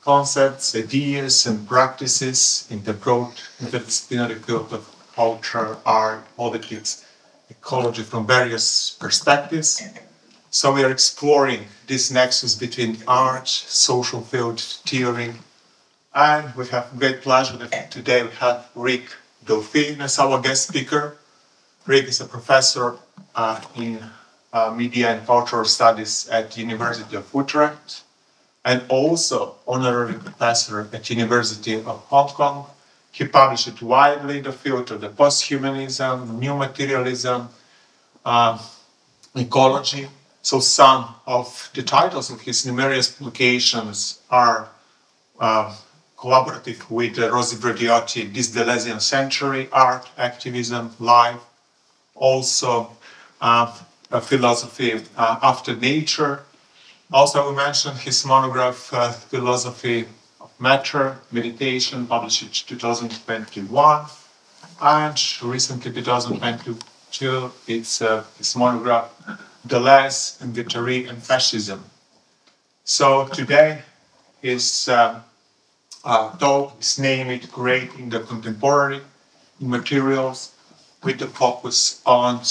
concepts, ideas, and practices in the broad interdisciplinary field of culture, art, politics, ecology from various perspectives. So we are exploring this nexus between art, social field, theory, and we have great pleasure that today we have Rik Dolfiјn as our guest speaker. Rik is a professor in Media and Cultural Studies at the University of Utrecht, and also honorary professor at University of Hong Kong. He published widely in the field of the posthumanism, new materialism, ecology. So some of the titles of his numerous publications are collaborative with Rosi Braidotti, This Deleuzean Century, Art, Activism, Life, also a philosophy after nature. Also, we mentioned his monograph, Philosophy of Matter, Meditation, published in 2021, and recently 2022, it's his monograph, Deleuze, Guattari, and Fascism. So today, his talk is named Curating the Contemporary Materials, with the focus on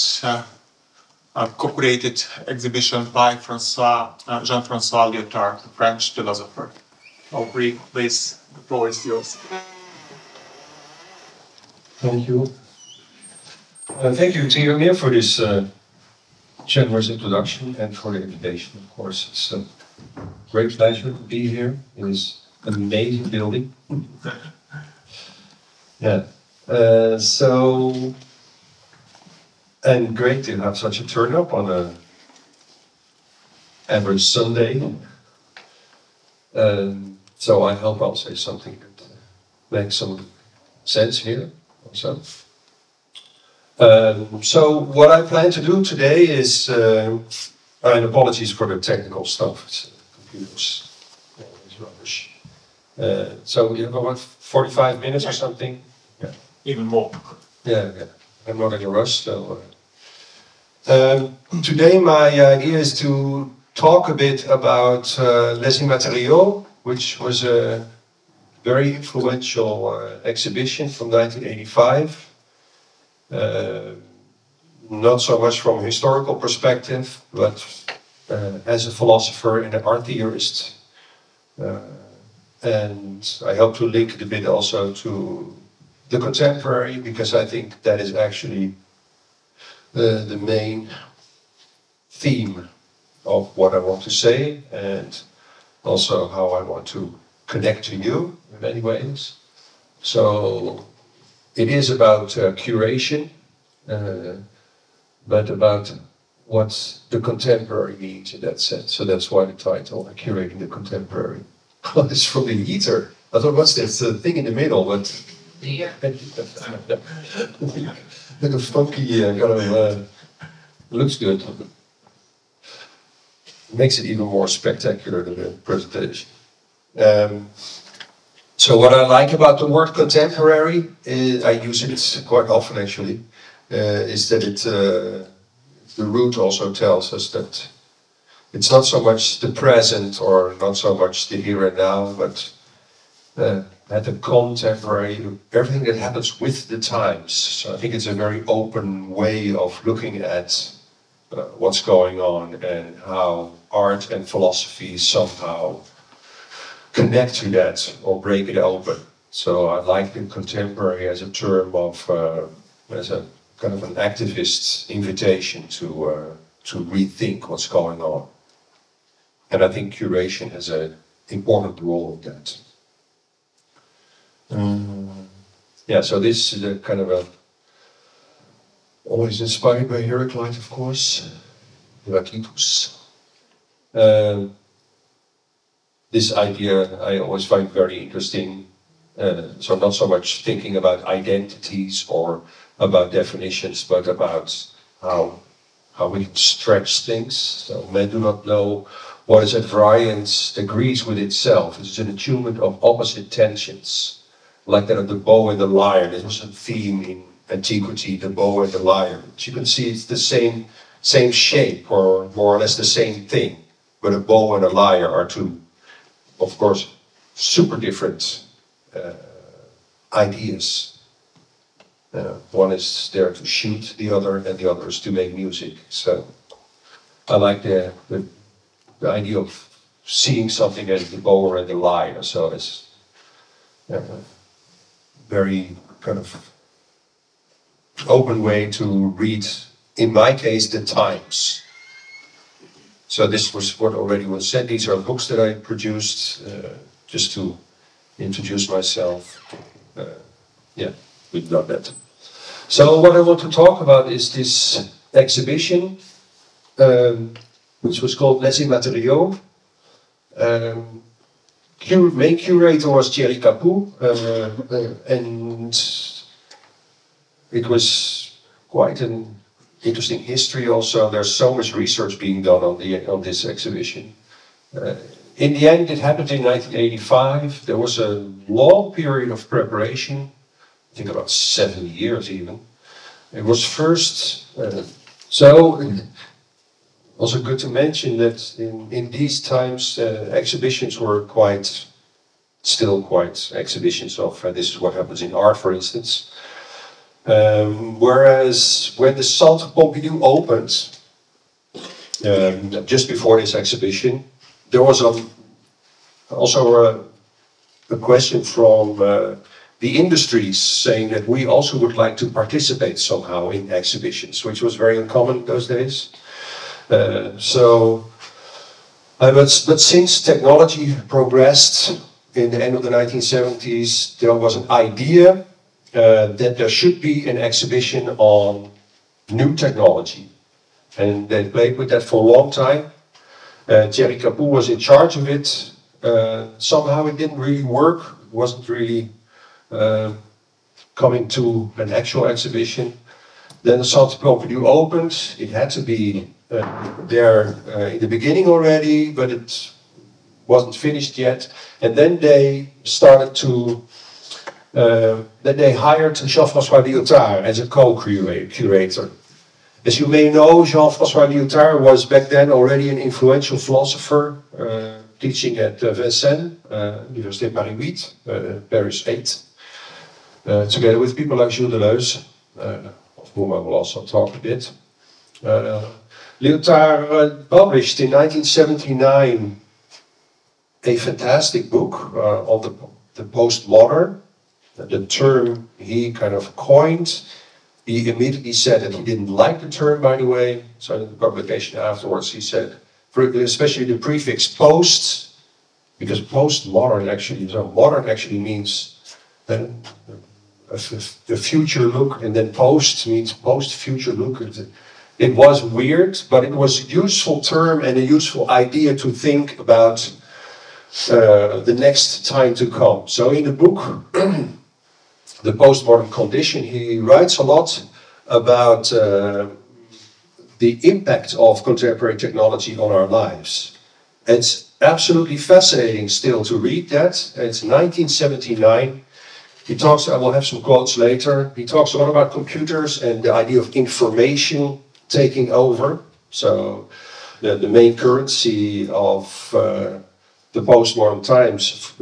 a co-created exhibition by Jean Fran`ois Liotar, the French philosopher. Rik, please, the floor is yours. Thank you. Thank you, Tirmir, for this generous introduction and for the invitation. Of course, it's a great pleasure to be here in this amazing building. Yeah. And great to have such a turn up on an average Sunday. So I hope I'll say something that makes some sense here also. So what I plan to do today is, and apologies for the technical stuff, it's computers, it's rubbish. So we have about 45 minutes or something. Yeah. Even more. Yeah. I'm not in a rush, so. Today my idea is to talk a bit about Les Immatériaux, which was a very influential exhibition from 1985. Not so much from a historical perspective, but as a philosopher and an art theorist. And I hope to link it a bit also to the contemporary, because I think that is actually the main theme of what I want to say, and also how I want to connect to you in many ways. So it is about curation, but about what the contemporary means in that sense. So that's why the title, Curating the Contemporary. Oh, it's from the Eater. I thought, what's this thing in the middle? But yeah. Like a funky kind of looks good. Makes it even more spectacular than the presentation. So what I like about the word contemporary, I use it quite often actually, is that the root also tells us that it's not so much the present or not so much the here and now, but at the contemporary, everything that happens with the times. So I think it's a very open way of looking at what's going on and how art and philosophy somehow connect to that or break it open. So I like the contemporary as a term of, as a kind of an activist invitation to rethink what's going on. And I think curation has an important role in that. Yeah, so this is a kind of a, always inspired by Heraclite, of course, Heraclitus. This idea I always find very interesting. So not so much thinking about identities or about definitions, but about how we can stretch things. So men do not know what is at variance agrees with itself. It's an attunement of opposite tensions. Like that of the bow and the lyre. This was a theme in antiquity, the bow and the lyre. As you can see, it's the same shape, or more or less the same thing. But a bow and a lyre are two, of course, super different ideas. One is there to shoot the other, and the other is to make music. So I like the idea of seeing something as the bower and the liar. So it's very kind of open way to read, in my case, the times. So this was what already was said. These are books that I produced just to introduce myself. Yeah, we've done that. So what I want to talk about is this exhibition, which was called Les Immatériaux. Main curator was Thierry Capou, and it was quite an interesting history also. There's so much research being done on this exhibition. In the end, it happened in 1985. There was a long period of preparation, I think about 7 years even. It was first, also good to mention that in these times, exhibitions were still quite exhibitions of, this is what happens in art, for instance. Whereas when the Centre Pompidou opened, just before this exhibition, there was also a question from the industries saying that we also would like to participate somehow in exhibitions, which was very uncommon those days. But since technology progressed in the end of the 1970s, there was an idea that there should be an exhibition on new technology. And they played with that for a long time. Thierry Capou was in charge of it. Somehow it didn't really work. It wasn't really coming to an actual exhibition. Then the Centre Pompidou opened. It had to be there in the beginning already, but it wasn't finished yet. And then they started to, then they hired Jean Fran`ois Liotard as a co-curator. As you may know, Jean Fran`ois Liotard was back then already an influential philosopher, teaching at Vincennes, Université Paris 8, Paris 8, together with people like Gilles Deleuze, of whom I will also talk a bit. Liotard published in 1979 a fantastic book on the postmodern, the term he kind of coined. He immediately said that he didn't like the term, by the way. So in the publication afterwards, he said, especially the prefix post, because postmodern actually, so modern actually means the future look, and then post means post-future look. It was weird, but it was a useful term and a useful idea to think about the next time to come. So in the book, The Postmodern Condition, he writes a lot about the impact of contemporary technology on our lives. It's absolutely fascinating still to read that. It's 1979. He talks, I will have some quotes later, he talks a lot about computers and the idea of information taking over. So the main currency of the postmodern times,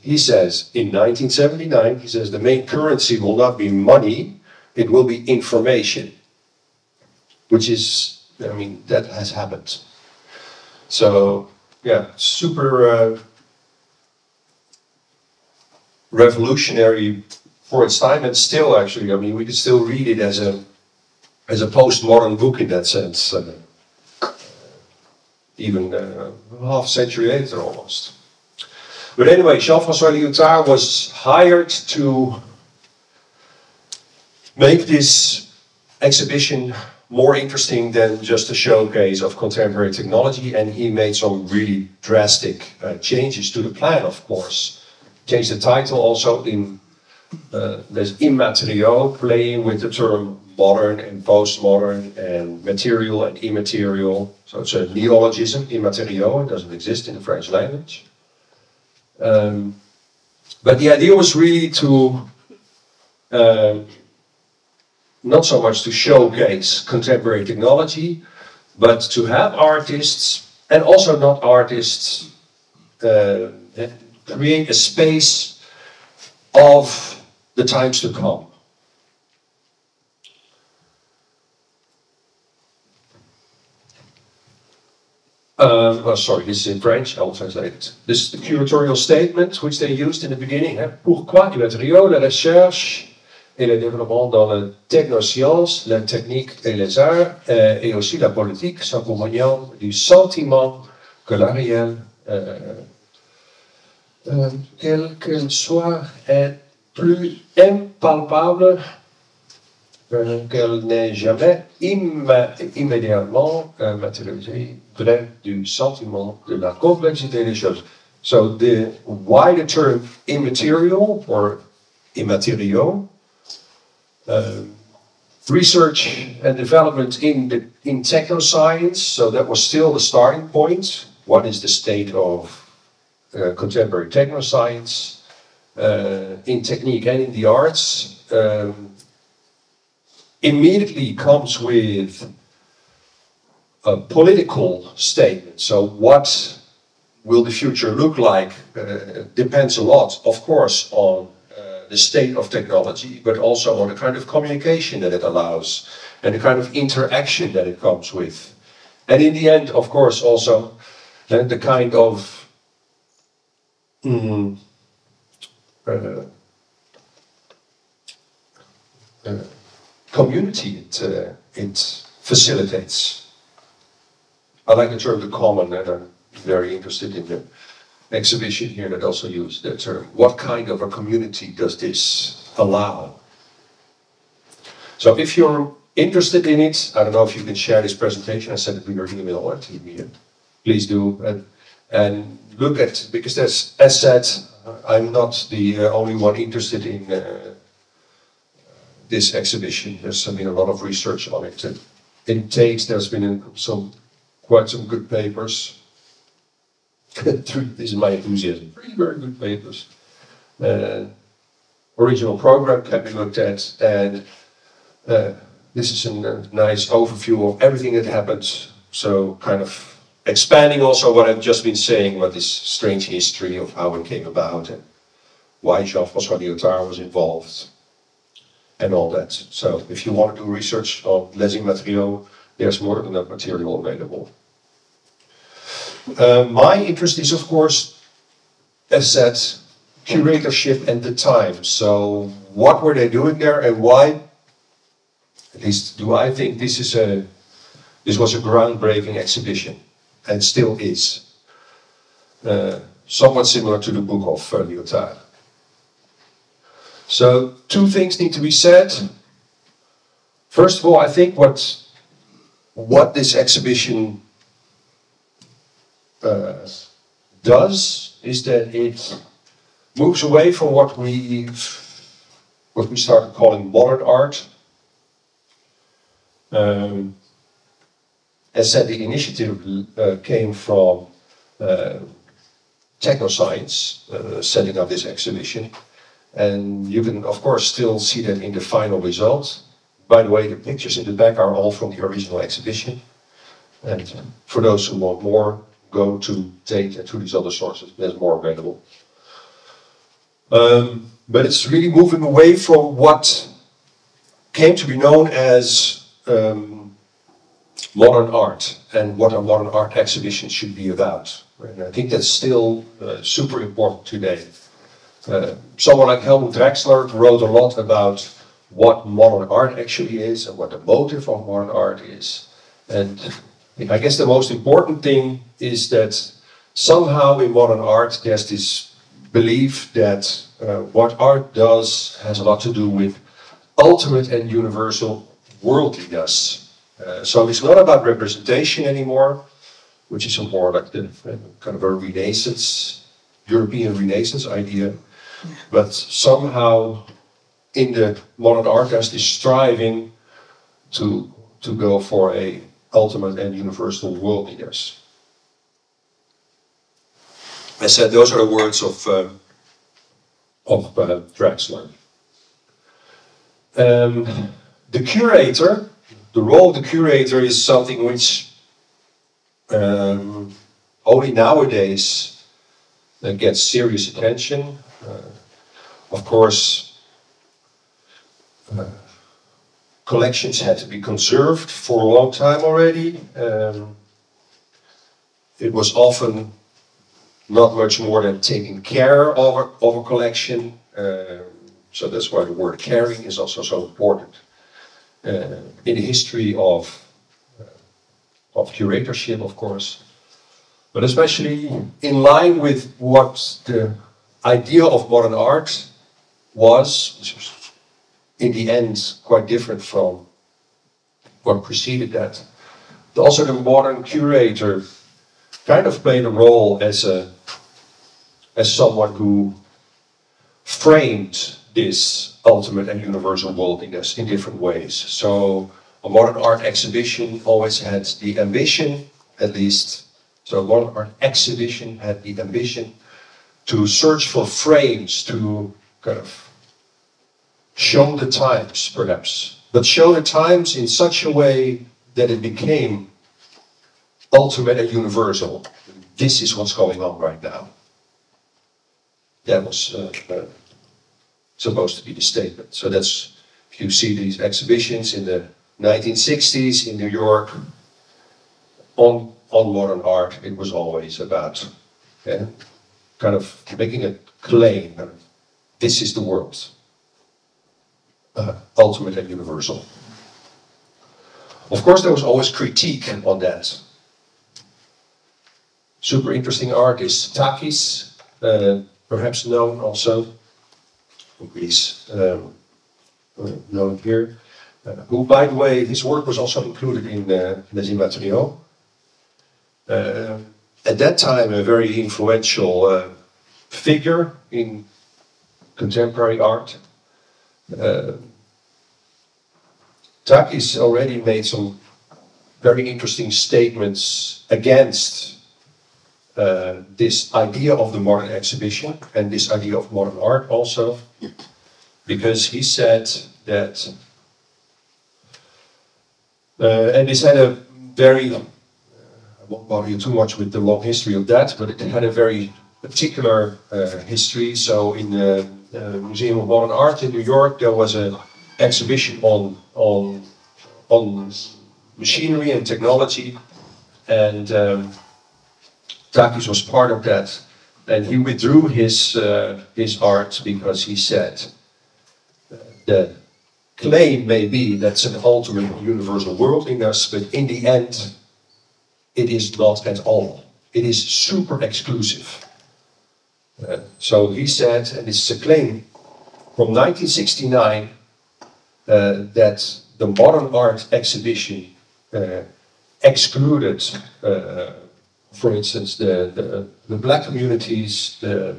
he says, in 1979, he says the main currency will not be money, it will be information. Which is, I mean, that has happened. So, yeah, super revolutionary for its time, and still actually, I mean, we can still read it as a postmodern book in that sense. Even half a century later almost. But anyway, Jean Fran`ois Liotard was hired to make this exhibition more interesting than just a showcase of contemporary technology, and he made some really drastic changes to the plan, of course. Changed the title also in Les ImmatériauX, playing with the term modern and postmodern and material and immaterial. So it's a neologism, immatériaux, it doesn't exist in the French language. But the idea was really to not so much to showcase contemporary technology, but to have artists, and also not artists, create a space of the times to come. Sorry, this is in French, I'll translate it. This is the curatorial statement which they used in the beginning. Pourquoi les matériaux, la recherche et le développement dans la technoscience, la technique et les arts, et aussi la politique sont témoignant du sentiment que la réelle, quel qu'elle soit, est plus impalpable qu'elle n'est jamais immédiatement matérialisée près du sentiment de la complexité des choses. So why the term immaterial or immateriaux? Research and development in technoscience, so that was still the starting point. What is the state of contemporary technoscience? In technique and in the arts, immediately comes with a political statement. So what will the future look like depends a lot, of course, on the state of technology, but also on the kind of communication that it allows and the kind of interaction that it comes with. And in the end, of course, also the kind of community it facilitates. I like the term the common, and I'm very interested in the exhibition here that also used that term. What kind of a community does this allow? So if you're interested in it, I don't know if you can share this presentation. I sent it to your email or to me. Please do. And look at, because there's, as said, I'm not the only one interested in this exhibition. There's been a lot of research on it. And there's been quite some good papers. This is my enthusiasm. Very good papers. Original program can be looked at, and this is a nice overview of everything that happened. So kind of expanding also what I've just been saying about this strange history of how it came about and why Jean Fronsåa Liotar was involved and all that. So if you want to do research on Les Immatériaux, there's more than enough material available. My interest is, of course, as said, curatorship and the time. So what were they doing there and why? At least do I think this was a groundbreaking exhibition, and still is. Somewhat similar to the book of Lyotard. So two things need to be said. First of all, I think what this exhibition does is that it moves away from what we started calling modern art. As said, the initiative came from technoscience, setting up this exhibition. And you can, of course, still see that in the final result. By the way, the pictures in the back are all from the original exhibition. And for those who want more, go to Tate and to these other sources. There's more available. But it's really moving away from what came to be known as modern art and what a modern art exhibition should be about. And I think that's still super important today. Someone like Helmut Drexler wrote a lot about what modern art actually is and what the motive of modern art is. And I guess the most important thing is that somehow in modern art there's this belief that what art does has a lot to do with ultimate and universal worldliness. So it's not about representation anymore, which is more like the kind of a Renaissance, European Renaissance idea. But somehow in the modern art there's this striving to go for a ultimate and universal worldliness. I said those are the words of Drexler. The curator, the role of the curator is something which only nowadays gets serious attention. Of course, collections had to be conserved for a long time already. It was often not much more than taking care of a collection. So that's why the word caring is also so important in the history of curatorship, of course, but especially in line with what the idea of modern art was, which was in the end quite different from what preceded that. Also, the modern curator kind of played a role as someone who framed this ultimate and universal world in different ways. So a modern art exhibition always had the ambition, at least, so a modern art exhibition had the ambition to search for frames to kind of show the times, perhaps, but show the times in such a way that it became ultimate and universal. This is what's going on right now. That was supposed to be the statement. So that's, if you see these exhibitions in the 1960s in New York on modern art, it was always about kind of making a claim, this is the world, ultimate and universal. Of course, there was always critique on that. Super interesting artist Takis, perhaps known also, Greece, known here, who, by the way, his work was also included in Les Immatériaux. At that time, a very influential figure in contemporary art. Takis already made some very interesting statements against this idea of the modern exhibition and this idea of modern art also, because he said that, and this had a very, I won't bother you too much with the long history of that, but it had a very particular history. So in the Museum of Modern Art in New York, there was an exhibition on machinery and technology, and Takis was part of that, and he withdrew his art because he said the claim may be that's an ultimate universal world in us, but in the end it is not at all. It is super exclusive. So he said, and this is a claim from 1969, that the modern art exhibition excluded for instance, the black communities, the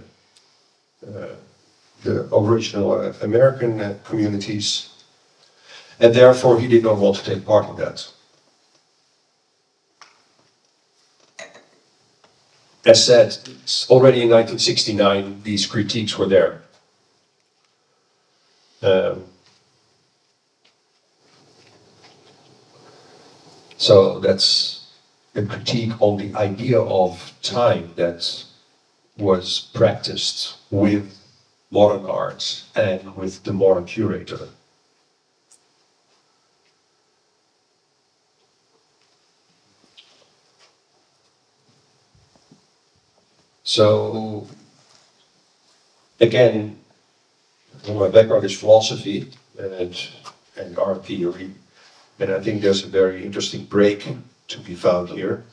original American communities, and therefore he did not want to take part in that. As said, already in 1969, these critiques were there. So that's a critique on the idea of time that was practiced with modern art and with the modern curator. So, again, my background is philosophy and art theory, and I think there's a very interesting break to be found here,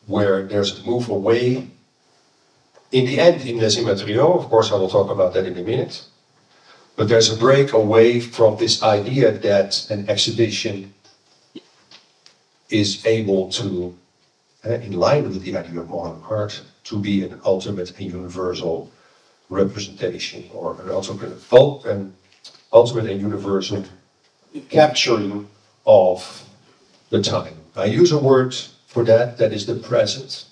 where there's a move away. In the end, in Les Immatériaux, of course I will talk about that in a minute, but there's a break away from this idea that an exhibition is able to, in line with the idea of modern art, to be an ultimate and universal representation, or an ultimate and universal capturing of the time. I use a word for that, that is the present,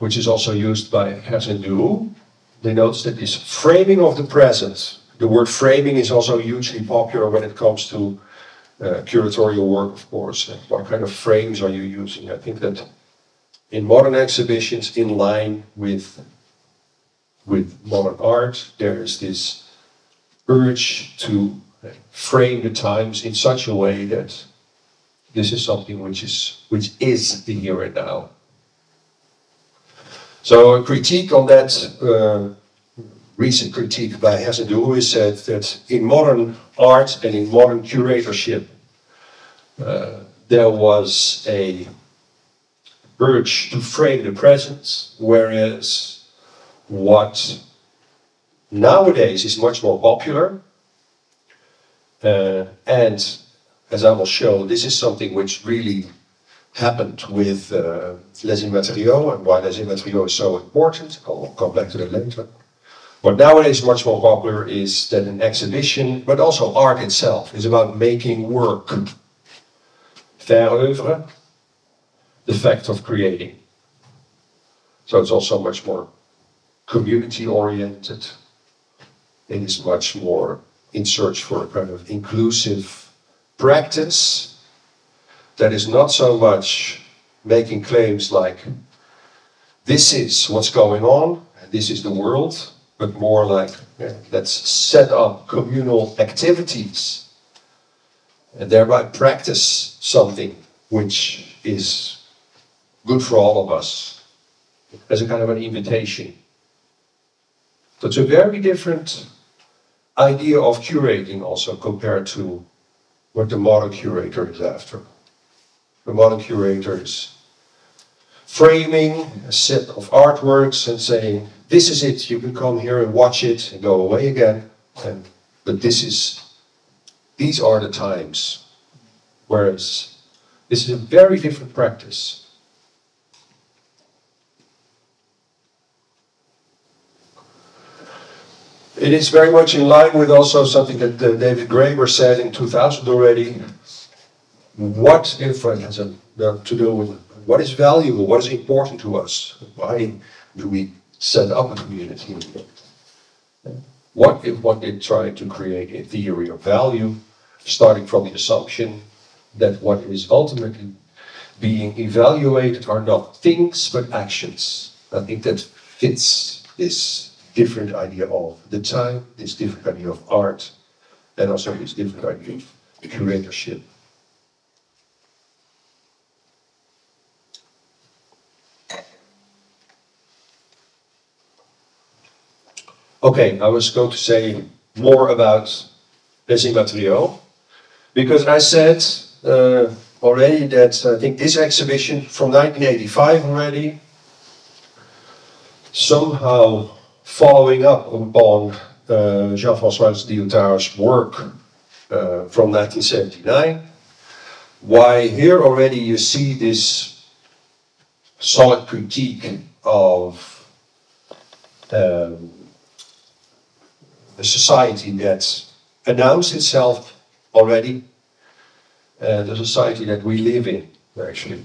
which is also used by Hersendu. They notice that this framing of the present, the word framing is also hugely popular when it comes to curatorial work, of course. What kind of frames are you using? I think that in modern exhibitions, in line with modern art, there is this urge to frame the times in such a way that this is something which is the here and now. So a critique on that, recent critique by Hasendoe said that in modern art and in modern curatorship, there was a urge to frame the present, whereas what nowadays is much more popular, and as I will show, this is something which really happened with Les Immatériaux, and why Les Immatériaux is so important. I'll come back to that later. What nowadays is much more popular is that an exhibition, but also art itself, is about making work. Faire œuvre, the fact of creating. So it's also much more community-oriented. It is much more in search for a kind of inclusive practice that is not so much making claims like, this is what's going on, and this is the world, but more like, let's set up communal activities and thereby practice something which is good for all of us, as a kind of an invitation. So it's a very different idea of curating also compared to what the modern curator is after. The modern curator is framing a set of artworks and saying, this is it, you can come here and watch it and go away again. But these are the times. Whereas this is a very different practice. It is very much in line with also something that David Graeber said in 2000 already. What if it has to do with what is valuable, what is important to us? Why do we set up a community? What if one did try to create a theory of value, starting from the assumption that what is ultimately being evaluated are not things but actions? I think that fits this different idea of the time, this different idea of art, and also this different idea of curatorship. Okay, I was going to say more about Les Immatériaux, because I said already that I think this exhibition from 1985 already, somehow following up upon Jean Fran Liotar's work from 1979, why here already you see this solid critique of a society that announced itself already, the society that we live in, actually.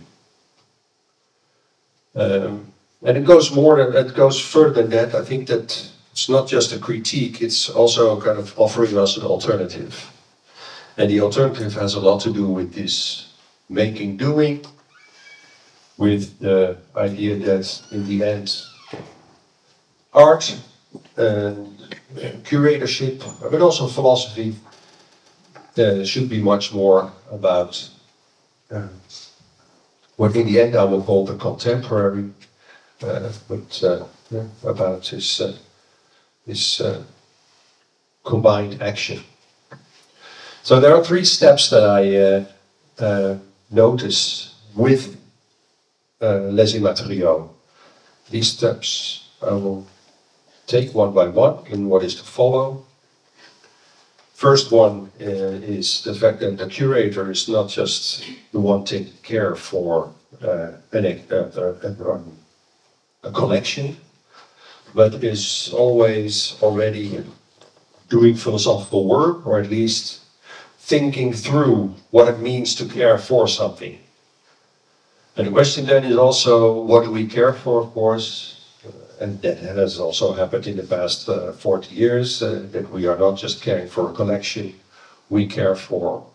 And it goes further than that. I think that it's not just a critique, it's also kind of offering us an alternative. And the alternative has a lot to do with this making doing, with the idea that in the end, art and curatorship, but also philosophy, should be much more about what in the end I will call the contemporary, about this combined action. So there are 3 steps that I notice with Les Immatériaux. These steps I will take one by one in what is to follow. First one is the fact that the curator is not just the one taking care for a collection, but is always already doing philosophical work, or at least thinking through what it means to care for something. And the question then is also, what do we care for, of course? And that has also happened in the past 40 years, that we are not just caring for a collection, we care for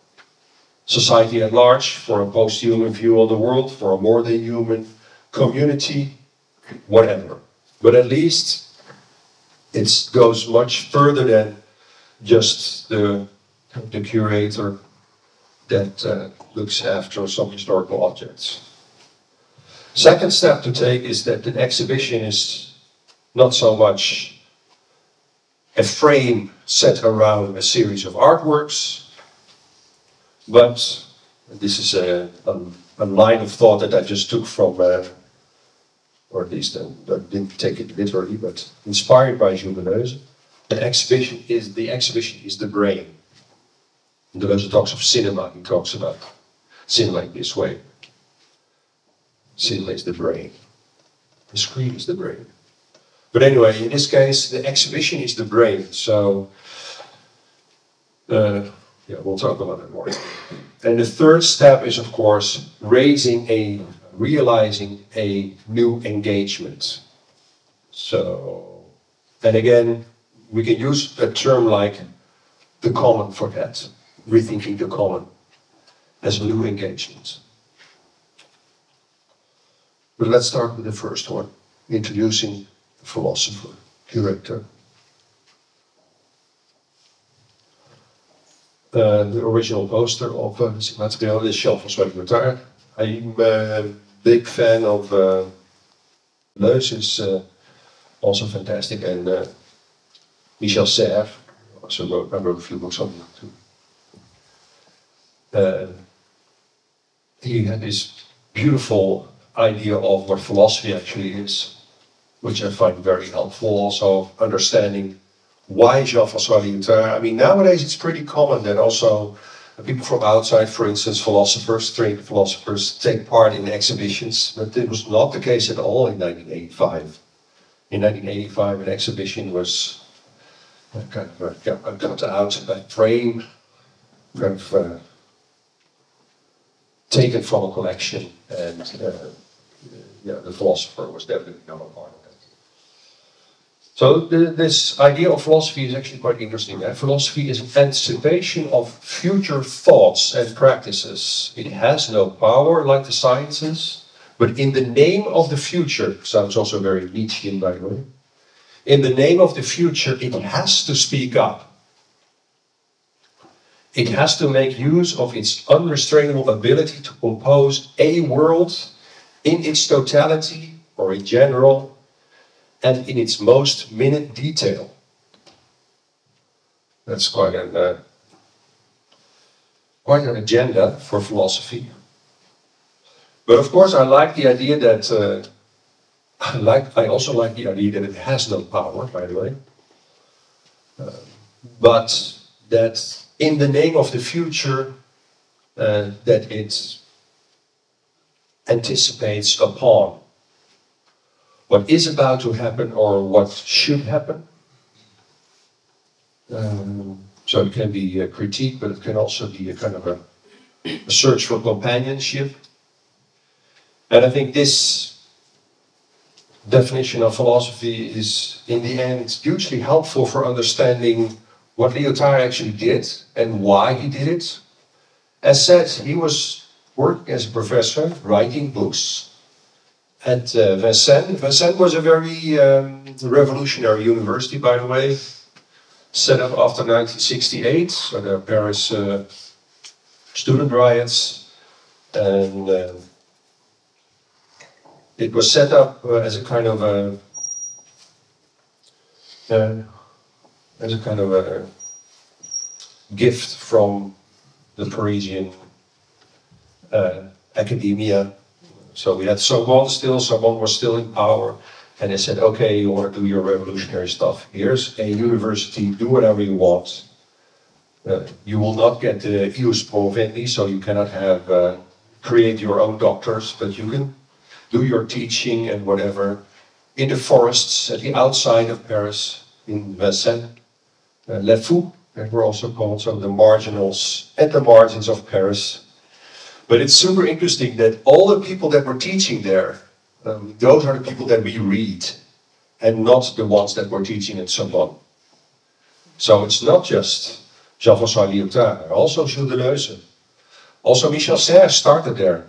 society at large, for a post-human view on the world, for a more than human community, whatever. But at least it goes much further than just the curator that looks after some historical objects. Second step to take is that an exhibition is not so much a frame set around a series of artworks, but this is a line of thought that I just took from, or at least I didn't take it literally, but inspired by Gilles Deleuze. The exhibition is the brain. Deleuze talks of cinema. He talks about cinema in this way. Cinema is the brain. The screen is the brain. But anyway, in this case, the exhibition is the brain. So, yeah, we'll talk about it more. And the third step is, of course, realizing a new engagement. So, and again, we can use a term like the common for that. Rethinking the common as a new engagement. But let's start with the first one, introducing the philosopher, curator. The original poster of *NEMATERIJALNOSTI is Jean Fran Liotar. I'm a big fan of Deleuze, is also fantastic, and Michel Serres also wrote a few books on him too. He had this beautiful idea of what philosophy actually is, which I find very helpful, also understanding why Jean Fran Liotar. I mean, nowadays it's pretty common that also people from outside, for instance, philosophers, trained philosophers, take part in exhibitions, but it was not the case at all in 1985. In 1985, an exhibition was kind of a cut-out frame, kind of taken from a collection, and yeah, the philosopher was definitely not a part of that. So this idea of philosophy is actually quite interesting. Philosophy is an anticipation of future thoughts and practices. It has no power like the sciences, but in the name of the future, sounds also very Nietzschean by the way, in the name of the future, it has to speak up. It has to make use of its unrestrainable ability to compose a world in its totality, or in general, and in its most minute detail. That's quite an agenda for philosophy. But of course, I like the idea that I also like the idea that it has no power, by the way, but that in the name of the future, that it anticipates upon what is about to happen or what should happen. So it can be a critique, but it can also be a kind of a search for companionship. And I think this definition of philosophy is, in the end, hugely helpful for understanding what Lyotard actually did and why he did it. As said, he was working as a professor, writing books at Vincennes. Vincennes was a very revolutionary university, by the way, set up after 1968, so the Paris student riots, and it was set up as a kind of a gift from the Parisian academia. So we had Sorbonne was still in power, and they said, okay, you want to do your revolutionary stuff, here's a university, do whatever you want. You will not get the ius provendi, so you cannot have create your own doctors, but you can do your teaching and whatever in the forests at the outside of Paris, in Vincennes. Les Fous, they were also called, so the marginals at the margins of Paris. But it's super interesting that all the people that were teaching there, those are the people that we read, and not the ones that were teaching at Sorbonne. So it's not just Jean Fran Liotar, also Gilles Deleuze, Also, Michel Serres started there.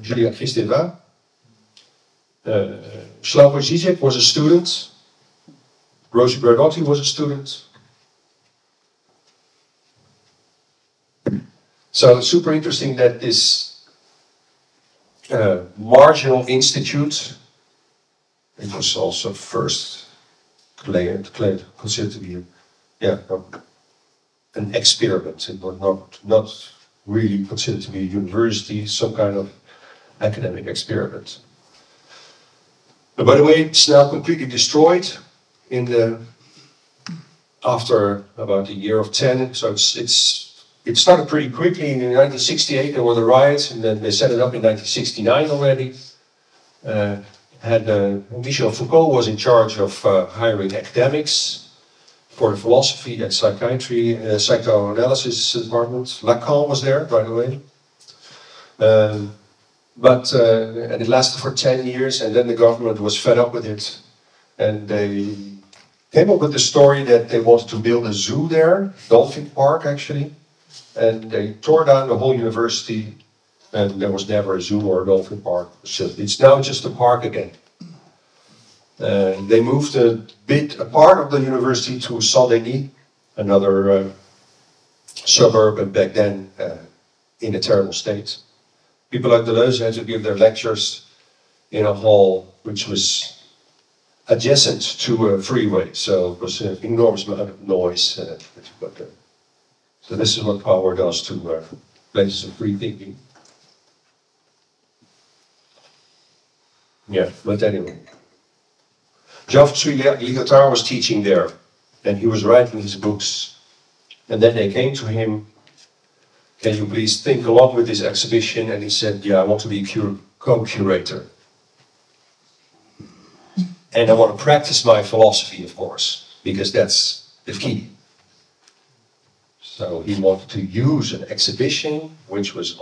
Julia Kristeva. Slavoj Žižek was a student. Rosie Bergotti was a student. So it's super interesting that this marginal institute, it was also first considered to be an experiment. It was not really considered to be a university, some kind of academic experiment. But by the way, it's now completely destroyed after about a year of 10. So it started pretty quickly. In 1968 there were the riots, and then they set it up in 1969 already. Michel Foucault was in charge of hiring academics for the philosophy and psychiatry, psychoanalysis department. Lacan was there, by the way. And it lasted for 10 years, and then the government was fed up with it. And they came up with the story that they wanted to build a zoo there, Dolphijn Park actually. And they tore down the whole university, and there was never a zoo or a dolphin park. It's now just a park again. They moved a part of the university to Saint-Denis, another suburb, and back then in a terrible state. People like Deleuze had to give their lectures in a hall which was adjacent to a freeway, so it was an enormous amount of noise. So this is what power does to places of free thinking. Yeah, but anyway. Jan Froissart Liotar was teaching there, and he was writing his books. And then they came to him, can you please think along with this exhibition? And he said, yeah, I want to be a co-curator. And I want to practice my philosophy, of course, because that's the key. So he wanted to use an exhibition which was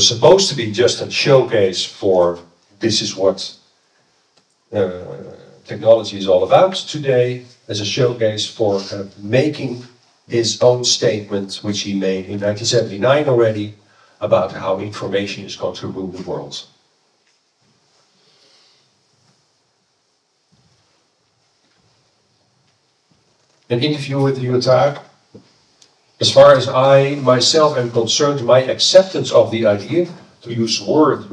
supposed to be just a showcase for this is what technology is all about today, as a showcase for making his own statement, which he made in 1979 already, about how information is going to rule the world. An interview with Lyotard. As far as I myself am concerned, my acceptance of the idea to use words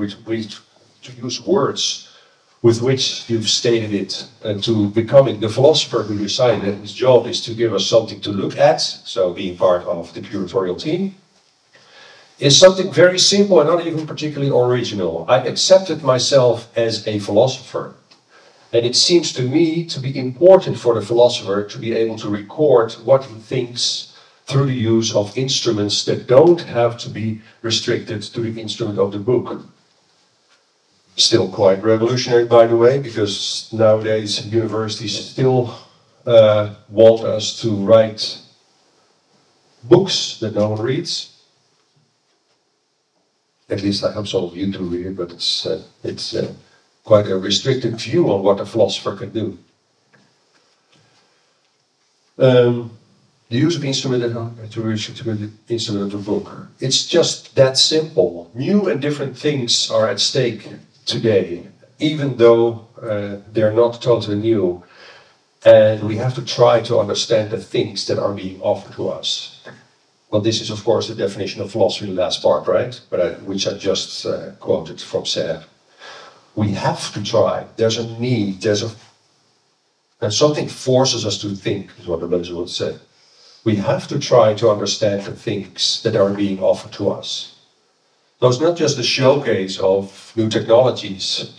with which you've stated it, and to becoming the philosopher who decided that his job is to give us something to look at, so being part of the curatorial team, is something very simple and not even particularly original. I accepted myself as a philosopher, and it seems to me to be important for the philosopher to be able to record what he thinks through the use of instruments that don't have to be restricted to the instrument of the book. Still quite revolutionary, by the way, because nowadays universities still want us to write books that no one reads. At least I hope some of you do read it, but it's quite a restricted view on what a philosopher can do. The use of instrument of the book. It's just that simple. New and different things are at stake today, even though they're not totally new. And we have to try to understand the things that are being offered to us. Well, this is of course the definition of philosophy in the last part, right? But which I just quoted from Serres. We have to try. There's a need. And something forces us to think, is what Deleuze would say. We have to try to understand the things that are being offered to us. So it's not just a showcase of new technologies.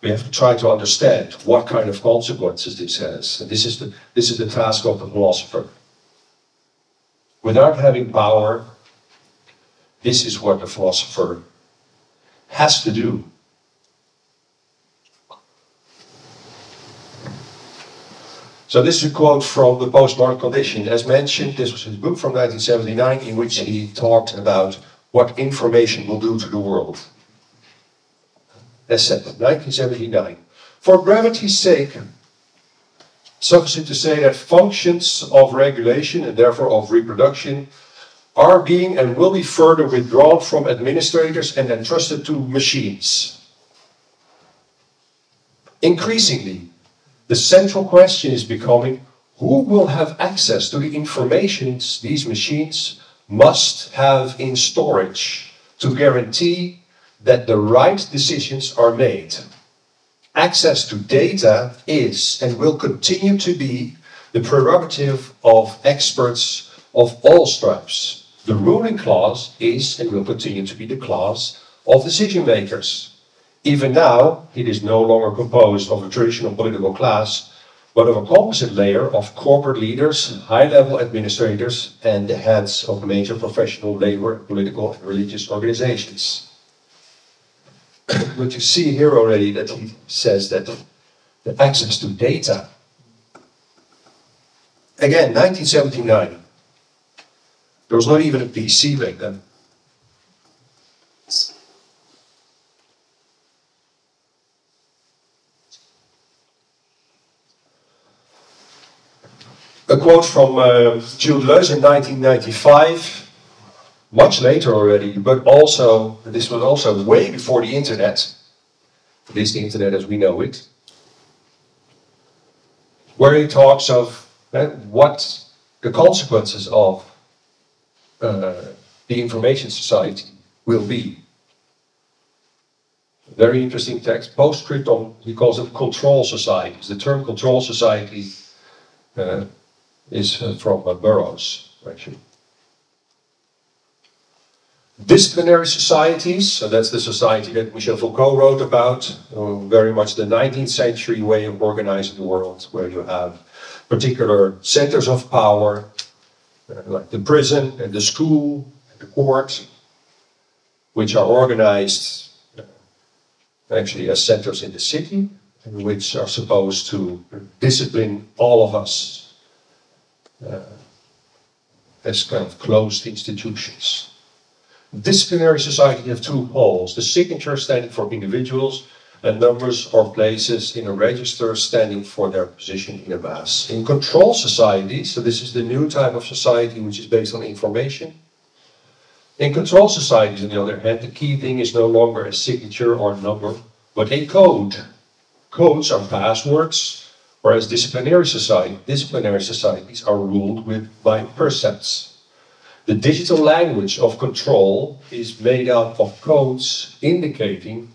We have to try to understand what kind of consequences this has. And this is the task of the philosopher. Without having power, this is what the philosopher has to do. So this is a quote from The Postmodern Condition. As mentioned, this was his book from 1979, in which he talked about what information will do to the world. As said, 1979. For brevity's sake, suffice it to say that functions of regulation, and therefore of reproduction, are being and will be further withdrawn from administrators and entrusted to machines. Increasingly, the central question is becoming who will have access to the information these machines must have in storage to guarantee that the right decisions are made. Access to data is and will continue to be the prerogative of experts of all stripes. The ruling class is and will continue to be the class of decision makers. Even now, it is no longer composed of a traditional political class, but of a composite layer of corporate leaders, high-level administrators, and the heads of major professional, labor, political, and religious organizations. But you see here already that he says that the access to data. Again, 1979. There was not even a PC back then. A quote from Gilles Deleuze in 1995, much later already, but also, this was also way before the internet. It is the internet as we know it. Where he talks of what the consequences of the information society will be. Very interesting text. Postscriptum, he calls it control societies. The term control society is from Burroughs, actually. Disciplinary societies, so that's the society that Michel Foucault wrote about, very much the 19th century way of organizing the world, where you have particular centers of power, like the prison and the school and the court, which are organized actually as centers in the city, and which are supposed to discipline all of us as kind of closed institutions. Disciplinary society have two poles: the signature standing for individuals, and numbers or places in a register standing for their position in a mass. In control societies, so this is the new type of society which is based on information. In control societies, on the other hand, the key thing is no longer a signature or a number, but a code. Codes are passwords, whereas disciplinary societies are ruled by percepts. The digital language of control is made up of codes indicating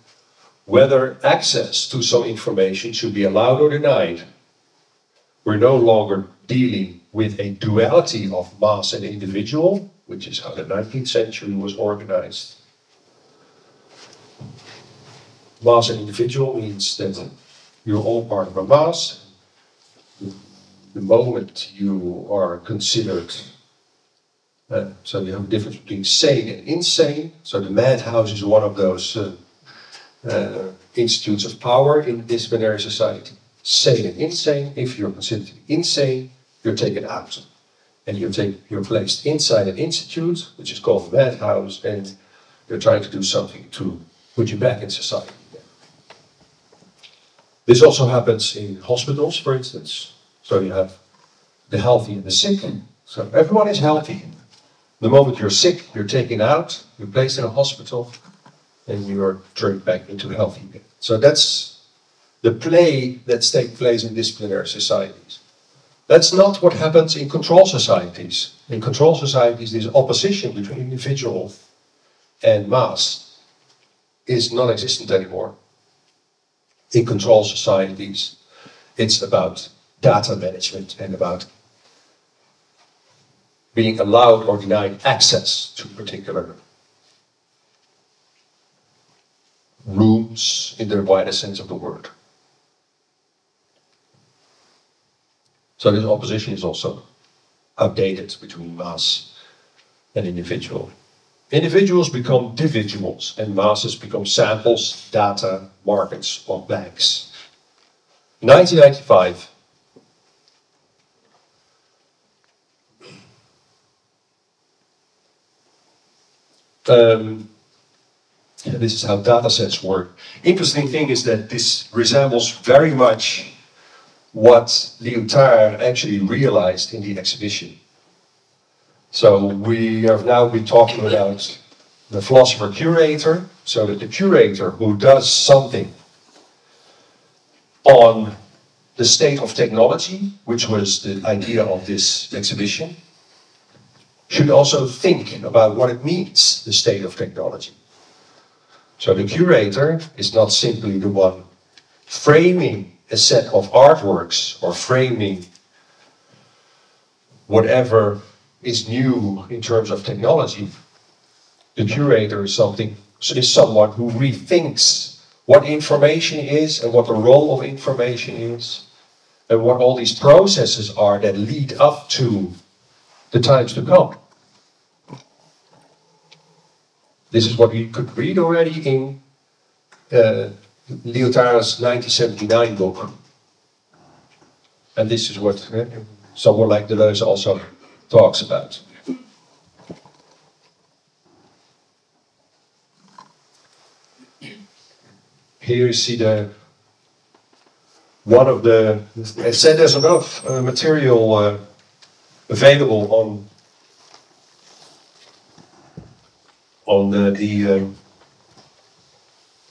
whether access to some information should be allowed or denied. We're no longer dealing with a duality of mass and individual, which is how the 19th century was organized. Mass and individual means that you're all part of a mass. The moment you are considered, so you have a difference between sane and insane. So the madhouse is one of those institutes of power in disciplinary society. Sane and insane. If you're considered insane, you're taken out. And you're placed inside an institute, which is called a madhouse, and they're trying to do something to put you back in society. This also happens in hospitals, for instance. So you have the healthy and the sick. So everyone is healthy. The moment you're sick, you're taken out, you're placed in a hospital, and you're turned back into healthy again. So that's the play that's taking place in disciplinary societies. That's not what happens in control societies. In control societies, this opposition between individual and mass is non-existent anymore. In control societies, it's about data management and about being allowed or denied access to particular rooms in the wider sense of the word. So this opposition is also outdated between mass and individual. Individuals become individuals and masses become samples, data, markets, or banks. 1995. This is how data sets work. Interesting thing is that this resembles very much what Liotard actually realized in the exhibition. So we have now been talking about the philosopher curator, so that the curator who does something on the state of technology, which was the idea of this exhibition, should also think about what it means, the state of technology. So the curator is not simply the one framing a set of artworks or framing whatever is new in terms of technology. The curator is someone who rethinks what information is and what the role of information is, and what all these processes are that lead up to the times to come. This is what we could read already in Liotar's 1979 book. And this is what someone like Deleuze also talks about. Here you see one of the, I said there's enough material available on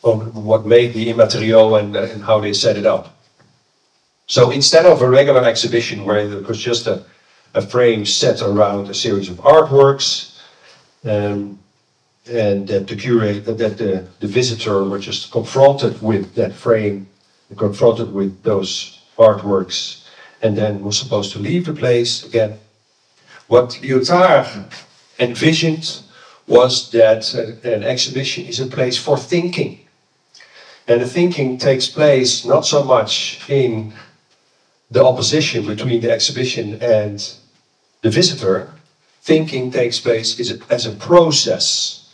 what made the Immateriaux and how they set it up. So instead of a regular exhibition where it was just a frame set around a series of artworks, and that the visitor were just confronted with that frame, confronted with those artworks, and then was supposed to leave the place again. What Lyotard envisioned was that an exhibition is a place for thinking. And the thinking takes place not so much in the opposition between the exhibition and the visitor. Thinking takes place as a process.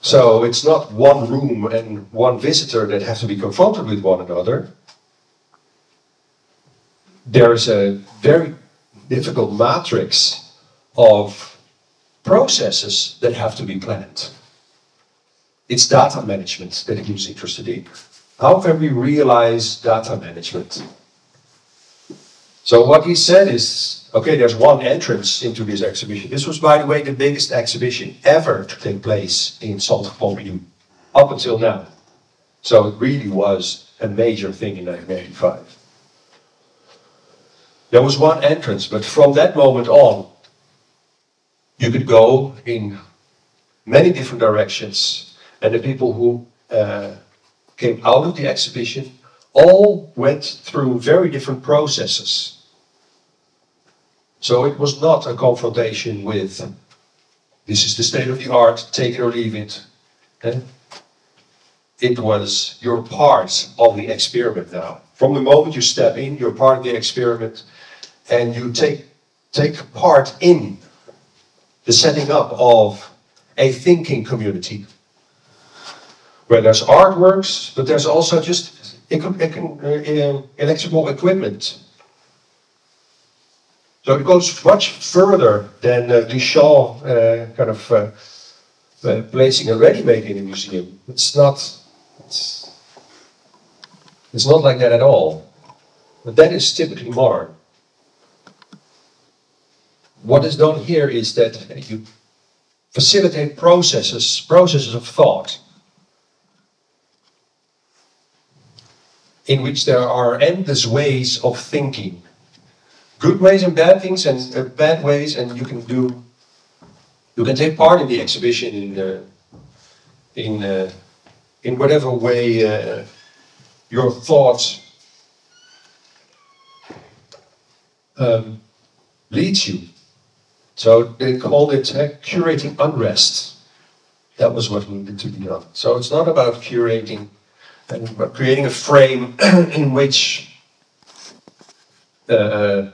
So it's not one room and one visitor that have to be confronted with one another. There is a very difficult matrix of processes that have to be planned. It's data management that he was interested in. How can we realize data management? So what he said is, okay, there's one entrance into this exhibition. This was, by the way, the biggest exhibition ever to take place in Centre Pompidou, up until now. So it really was a major thing in 1985. There was one entrance, but from that moment on, you could go in many different directions, and the people who came out of the exhibition all went through very different processes. So it was not a confrontation with, this is the state of the art, take it or leave it. It was, you're part of the experiment now. From the moment you step in, you're part of the experiment, and you take part in the setting up of a thinking community, where there's artworks, but there's also just electrical equipment. So it goes much further than Duchamp placing a ready-made in a museum. It's not like that at all. But that is typically modern. What is done here is that you facilitate processes of thought, in which there are endless ways of thinking. Good ways and bad things, and bad ways, and you can take part in the exhibition in whatever way your thought leads you. So they called it curating unrest. That was what needed to be done. So it's not about curating and creating a frame in which a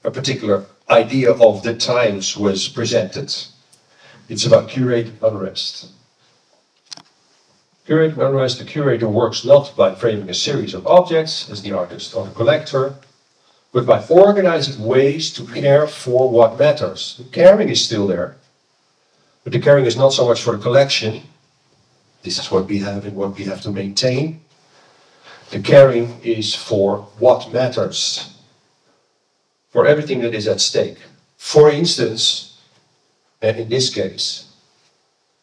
particular idea of the times was presented. It's about curating unrest. Curating unrest, the curator works not by framing a series of objects as the artist or the collector, but by organizing ways to care for what matters. The caring is still there, but the caring is not so much for the collection. This is what we have and what we have to maintain. The caring is for what matters. for everything that is at stake. For instance, and in this case,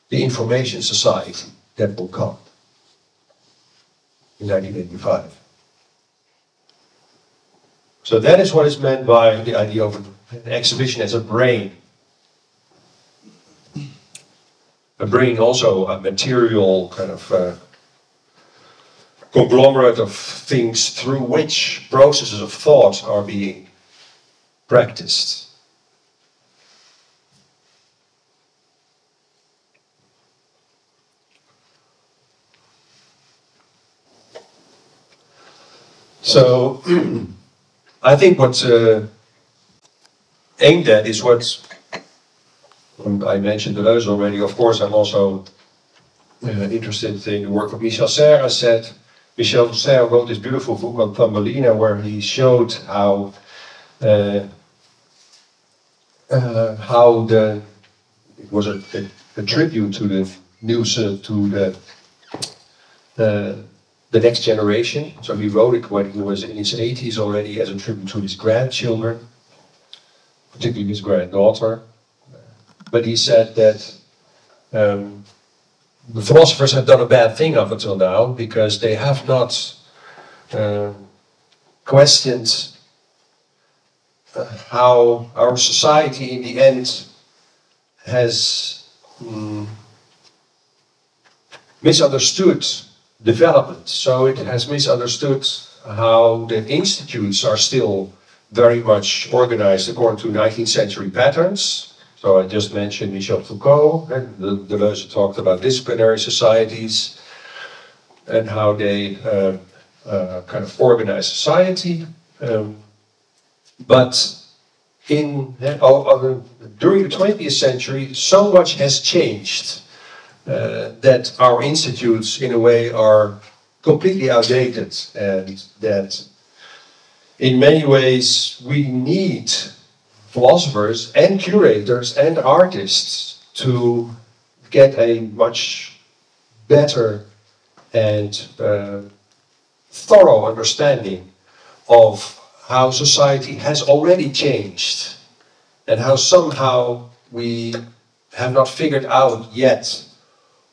the information society that will come in 1985. So that is what is meant by the idea of an exhibition as a brain. A brain also a material kind of conglomerate of things through which processes of thought are being practiced. So, I think what's aimed at is what I mentioned Deleuze already. Of course, I'm also interested in the work of Michel Serres. I said Michel Serres wrote this beautiful book on Thumbelina, where he showed how it was a tribute to the news to the next generation. So he wrote it when he was in his 80s already, as a tribute to his grandchildren, particularly his granddaughter. But he said that the philosophers have done a bad thing up until now, because they have not questioned how our society in the end has misunderstood development. So it has misunderstood how the institutes are still very much organized according to 19th century patterns. So I just mentioned Michel Foucault, and Deleuze talked about disciplinary societies and how they kind of organize society. But during the 20th century, so much has changed that our institutes, in a way, are completely outdated, and that in many ways we need philosophers and curators and artists to get a much better and thorough understanding of how society has already changed, and how somehow we have not figured out yet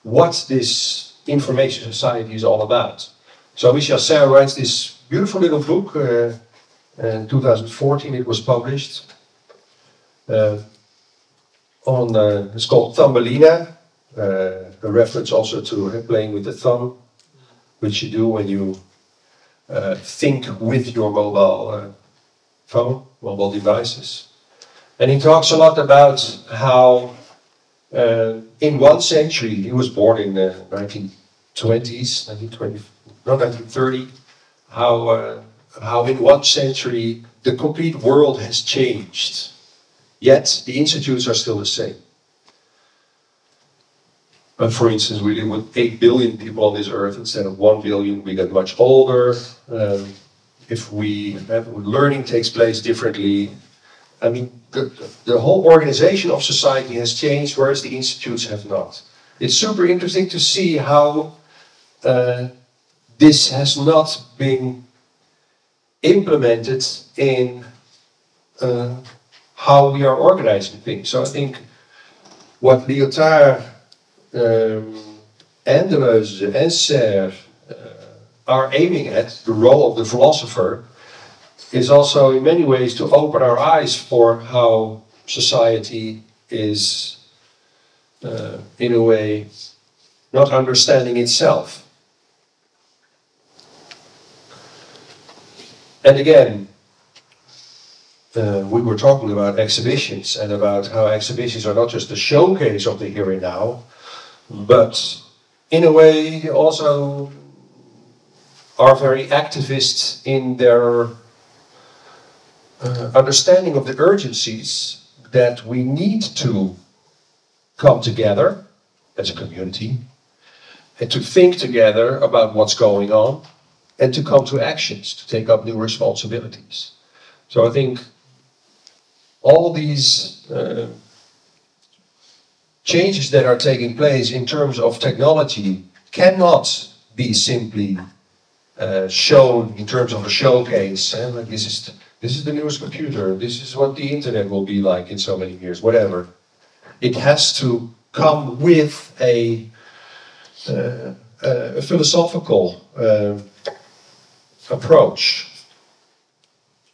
what this information society is all about. So Michel Serres writes this beautiful little book. In 2014 it was published. It's called Thumbelina, a reference also to playing with the thumb, which you do when you think with your mobile phone, mobile devices. And he talks a lot about how in one century, he was born in the 1920s, 1920, not 1930, how in one century the complete world has changed, yet the institutes are still the same. But for instance, we live with 8 billion people on this earth instead of 1 billion. We get much older. If learning takes place differently, I mean, the whole organization of society has changed, whereas the institutes have not. It's super interesting to see how this has not been implemented in how we are organizing things. So I think what Liotard and Deleuze and Serres are aiming at, the role of the philosopher, is also in many ways to open our eyes for how society is, in a way, not understanding itself. And again, we were talking about exhibitions and about how exhibitions are not just a showcase of the here and now, but in a way also are very activist in their understanding of the urgencies that we need to come together as a community and to think together about what's going on and to come to actions, to take up new responsibilities. So I think all these changes that are taking place in terms of technology cannot be simply shown in terms of a showcase. Like this This is the newest computer. This is what the internet will be like in so many years, whatever. It has to come with a philosophical approach.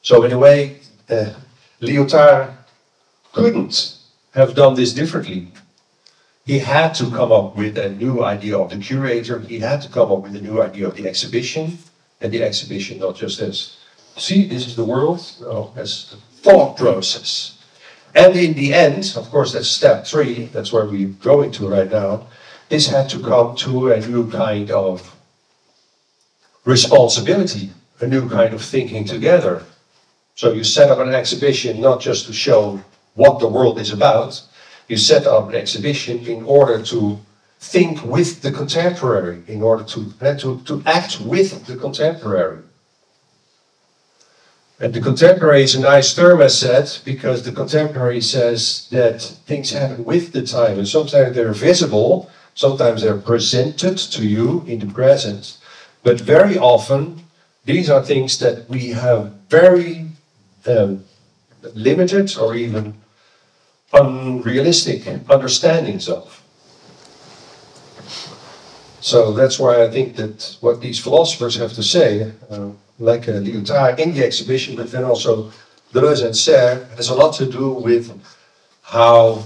So in a way, Lyotard couldn't have done this differently. He had to come up with a new idea of the curator. He had to come up with a new idea of the exhibition. And the exhibition not just as, see, this is the world, no, as a thought process. And in the end, of course, that's step 3, that's where we're going to right now, this had to come to a new kind of responsibility, a new kind of thinking together. So you set up an exhibition not just to show what the world is about, you set up an exhibition in order to think with the contemporary, in order to act with the contemporary. And the contemporary is a nice term, as said, because the contemporary says that things happen with the time, and sometimes they're visible, sometimes they're presented to you in the present, but very often these are things that we have very limited or even unrealistic understandings of. So that's why I think that what these philosophers have to say, like Lyotard in the exhibition, but then also Deleuze and Serre, has a lot to do with how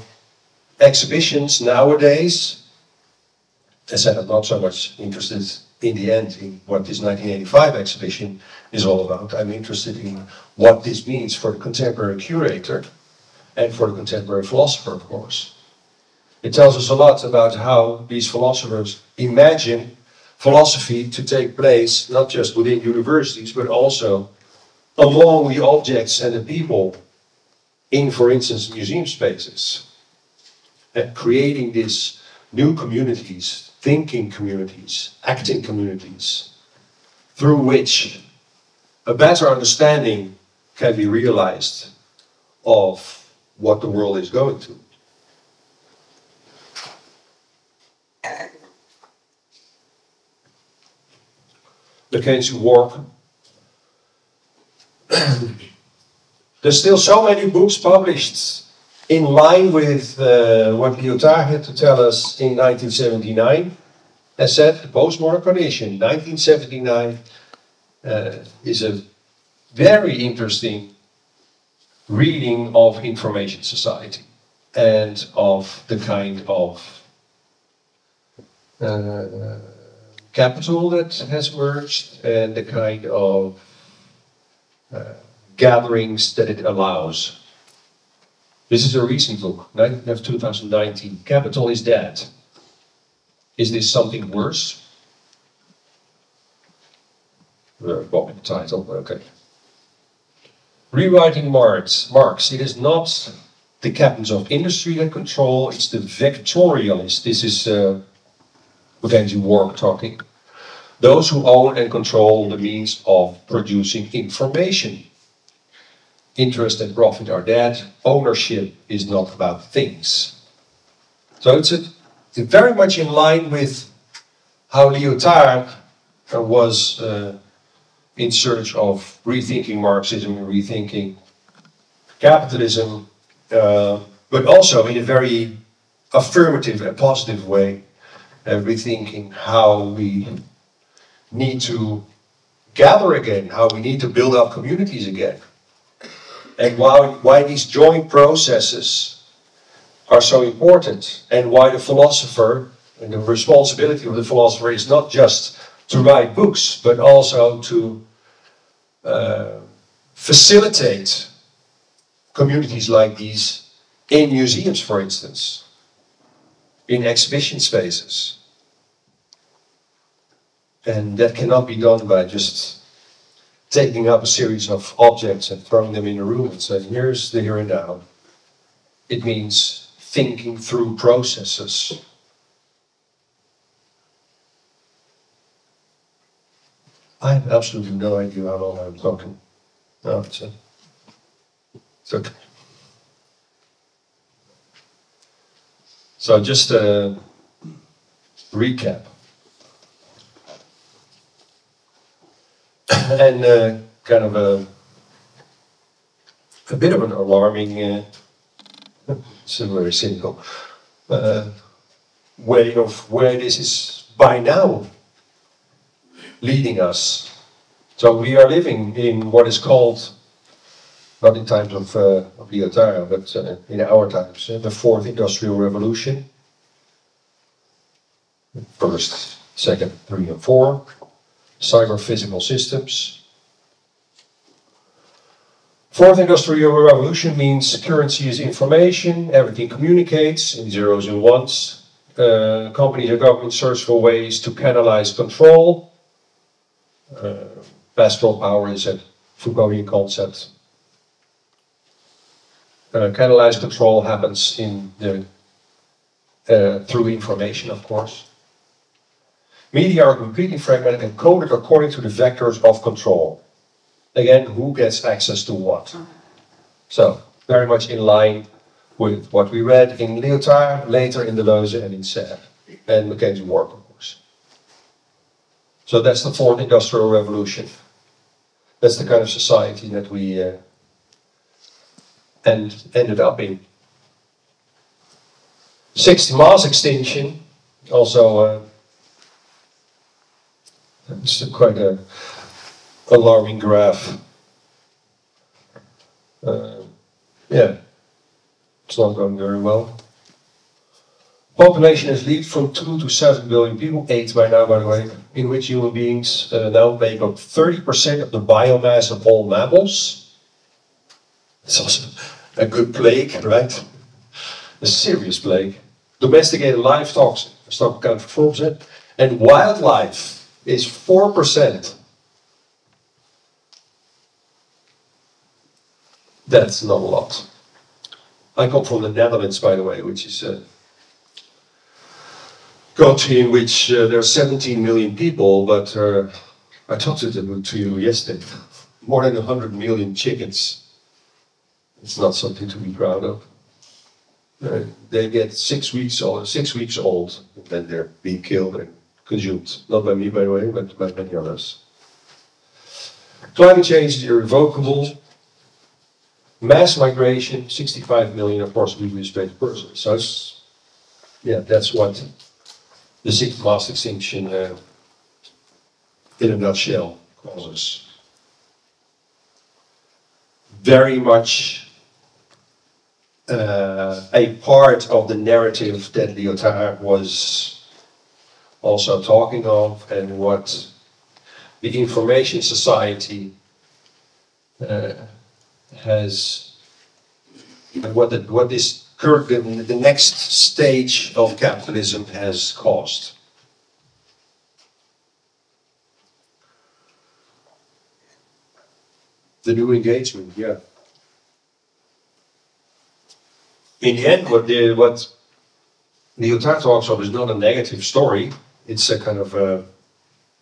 exhibitions nowadays, as I said, I'm not so much interested in the end in what this 1985 exhibition is all about. I'm interested in what this means for the contemporary curator and for the contemporary philosopher, of course. It tells us a lot about how these philosophers imagine philosophy to take place, not just within universities, but also among the objects and the people in, for instance, museum spaces. And creating these new communities, thinking communities, acting communities, through which a better understanding can be realized of what the world is going to. Against work. There's still so many books published in line with what Lyotard had to tell us in 1979. As said, the postmodern condition, 1979, is a very interesting reading of information society and of the kind of capital that has emerged and the kind of gatherings that it allows. This is a recent book, 2019. Capital is Dead. Is this something worse? Boring title, okay. Rewriting Marx. It is not the captains of industry that control, it's the vectorialists. This is Potential work talking. Those who own and control the means of producing information. Interest and profit are dead. Ownership is not about things. So it's very much in line with how Lyotard was in search of rethinking Marxism and rethinking capitalism, but also in a very affirmative and positive way, rethinking how we need to gather again, how we need to build up communities again, and why these joint processes are so important, and why the philosopher and the responsibility of the philosopher is not just to write books, but also to facilitate communities like these in museums, for instance, in exhibition spaces. And that cannot be done by just taking up a series of objects and throwing them in a room and saying, here's the here and now. It means thinking through processes. I have absolutely no idea how long I'm talking. No, it's okay. So just a recap. And kind of a a bit of an alarming, it's a very cynical way of where this is by now leading us. So we are living in what is called, not in times of Liotard, but in our times, the fourth industrial revolution. First, second, 3 and 4, cyber-physical systems. Fourth industrial revolution means currency is information, everything communicates in zeros and ones. Companies and governments search for ways to canalize control. Pastoral power is a Foucauldian concept. Canalized control happens in the, through information, of course. Media are completely fragmented and coded according to the vectors of control. Again, who gets access to what? So, very much in line with what we read in Liotard, later in Deleuze and in Serre, and Mackenzie's work, of course. So that's the fourth industrial revolution. That's the kind of society that we ended up in. Sixth, mass extinction, also it's quite a alarming graph. Yeah, it's not going very well. Population has leaped from 2 to 7 billion people, 8 by now, by the way, in which human beings now make up 30% of the biomass of all mammals. It's also a good plague, right? A serious plague. Domesticated livestock account for 4%, and wildlife is 4%. That's not a lot. I come from the Netherlands, by the way, which is a country in which there are 17 million people, but I talked to you yesterday, more than 100 million chickens. It's not something to be proud of. They get 6 weeks old, and then they're being killed and consumed. Not by me, by the way, but by many others. Climate change is irrevocable. Mass migration, 65 million are possibly displaced persons. So, yeah, that's what the sixth mass extinction, in a nutshell, causes. Very much a part of the narrative that Liotard was also talking of, and what the information society has, what this current, the next stage of capitalism has caused. The new engagement, yeah. In the end, what Liotard talks of is not a negative story. It's a kind of a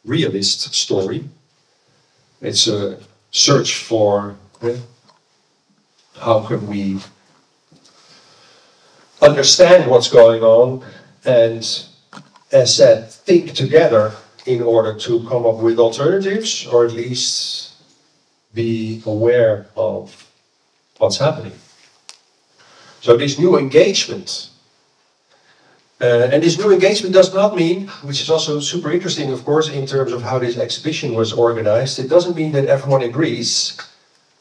realist story. It's a search for how can we understand what's going on and, as said, think together in order to come up with alternatives, or at least be aware of what's happening. So this new engagement, and this new engagement does not mean, which is also super interesting, of course, in terms of how this exhibition was organized, it doesn't mean that everyone agrees.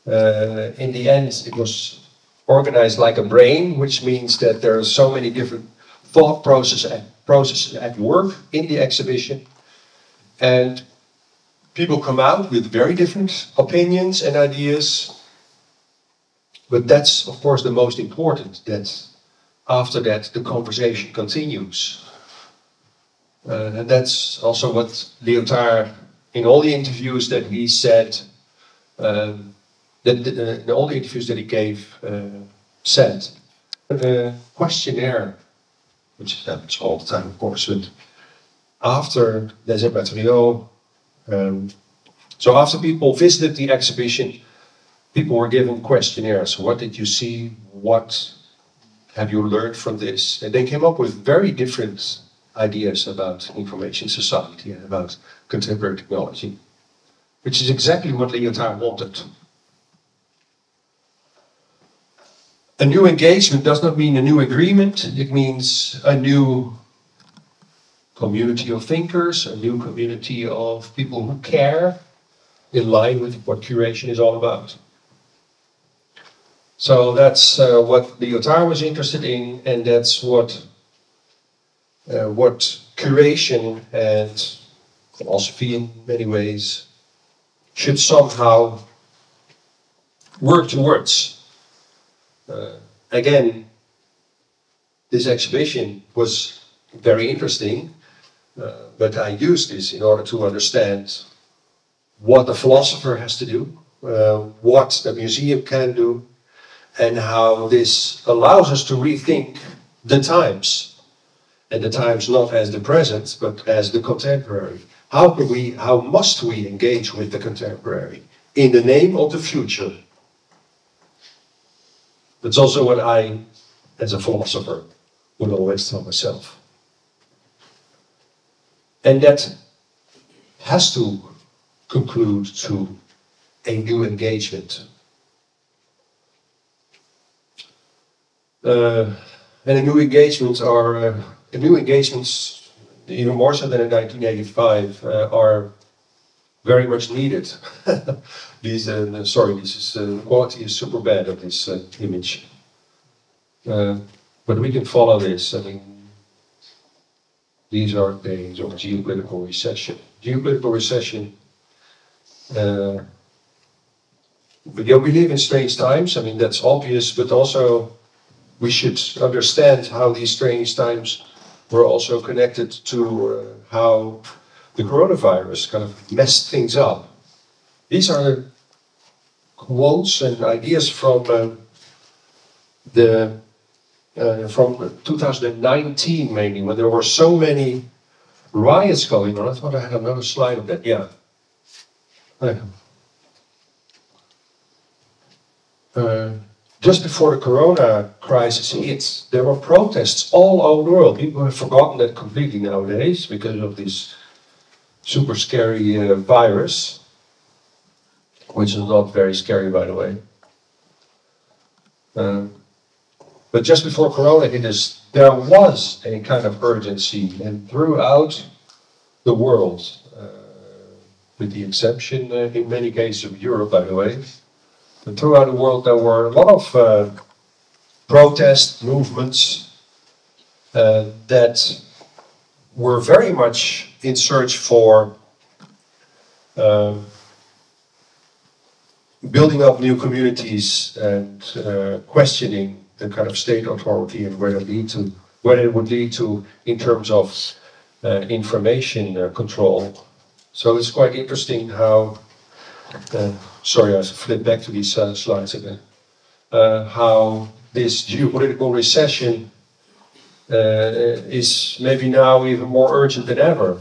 In the end, it was organized like a brain, which means that there are so many different thought processes at work in the exhibition, and people come out with very different opinions and ideas. But that's, of course, the most important, that after that the conversation continues. And that's also what Liotard, in all the interviews that he said, in all the interviews that he gave, said. The questionnaire, which happens all the time, of course, but after Les Immatériaux, so after people visited the exhibition, people were given questionnaires. What did you see? What have you learned from this? And they came up with very different ideas about information society and about contemporary technology, which is exactly what Liotard wanted. a new engagement does not mean a new agreement. It means a new community of thinkers, a new community of people who care, in line with what curation is all about. So that's what Lyotard was interested in, and that's what curation and philosophy in many ways should somehow work towards. Again, this exhibition was very interesting, but I used this in order to understand what the philosopher has to do, what the museum can do, and how this allows us to rethink the times, and the times not as the present, but as the contemporary. How must we engage with the contemporary in the name of the future? That's also what I, as a philosopher, would always tell myself. And that has to conclude to a new engagement. And new engagements, even more so than in 1985, are very much needed. The quality is super bad of this image. But we can follow this. I mean, these are days of geopolitical recession. Geopolitical recession. But yeah, we live in strange times. I mean, that's obvious, but also we should understand how these strange times were also connected to how the coronavirus kind of messed things up. These are quotes and ideas from from 2019 mainly, when there were so many riots going on. I thought I had another slide of that. Yeah. Just before the corona crisis hit, there were protests all over the world. People have forgotten that completely nowadays because of this super scary virus, which is not very scary, by the way. But just before corona hit us, there was a kind of urgency, and throughout the world, with the exception in many cases of Europe, by the way, but throughout the world there were a lot of protest movements that were very much in search for building up new communities and questioning the kind of state authority and where it would lead to in terms of information control. So it's quite interesting how, sorry, I have to flip back to these slides again, how this geopolitical recession is maybe now even more urgent than ever.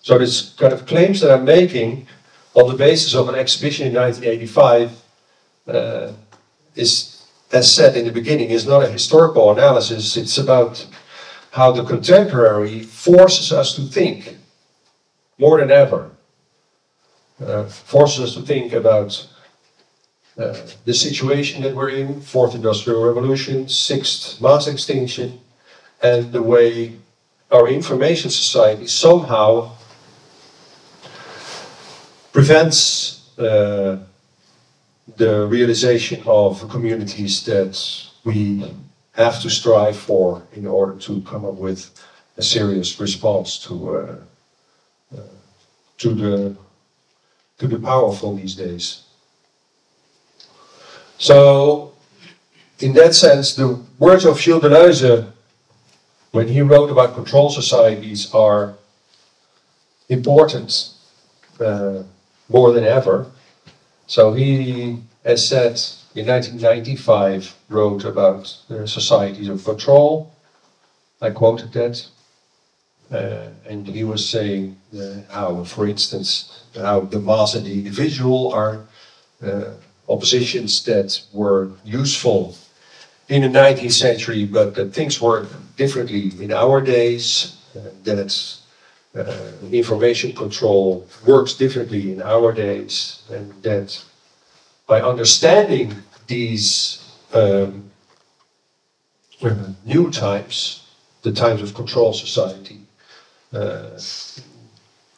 So this kind of claims that I'm making on the basis of an exhibition in 1985 is, as said in the beginning, is not a historical analysis. It's about how the contemporary forces us to think more than ever. Forces us to think about the situation that we're in, Fourth Industrial Revolution, Sixth Mass Extinction, and the way our information society somehow prevents the realization of communities that we have to strive for in order to come up with a serious response to the powerful these days. So, in that sense, the words of Gilles Deleuze, when he wrote about control societies, are important more than ever. So he, as said, in 1995, wrote about the societies of control. I quoted that. And he was saying how, for instance, how the mass and the individual are oppositions that were useful in the 19th century, but that things work differently in our days, that information control works differently in our days, and that by understanding these new times, the times of control society,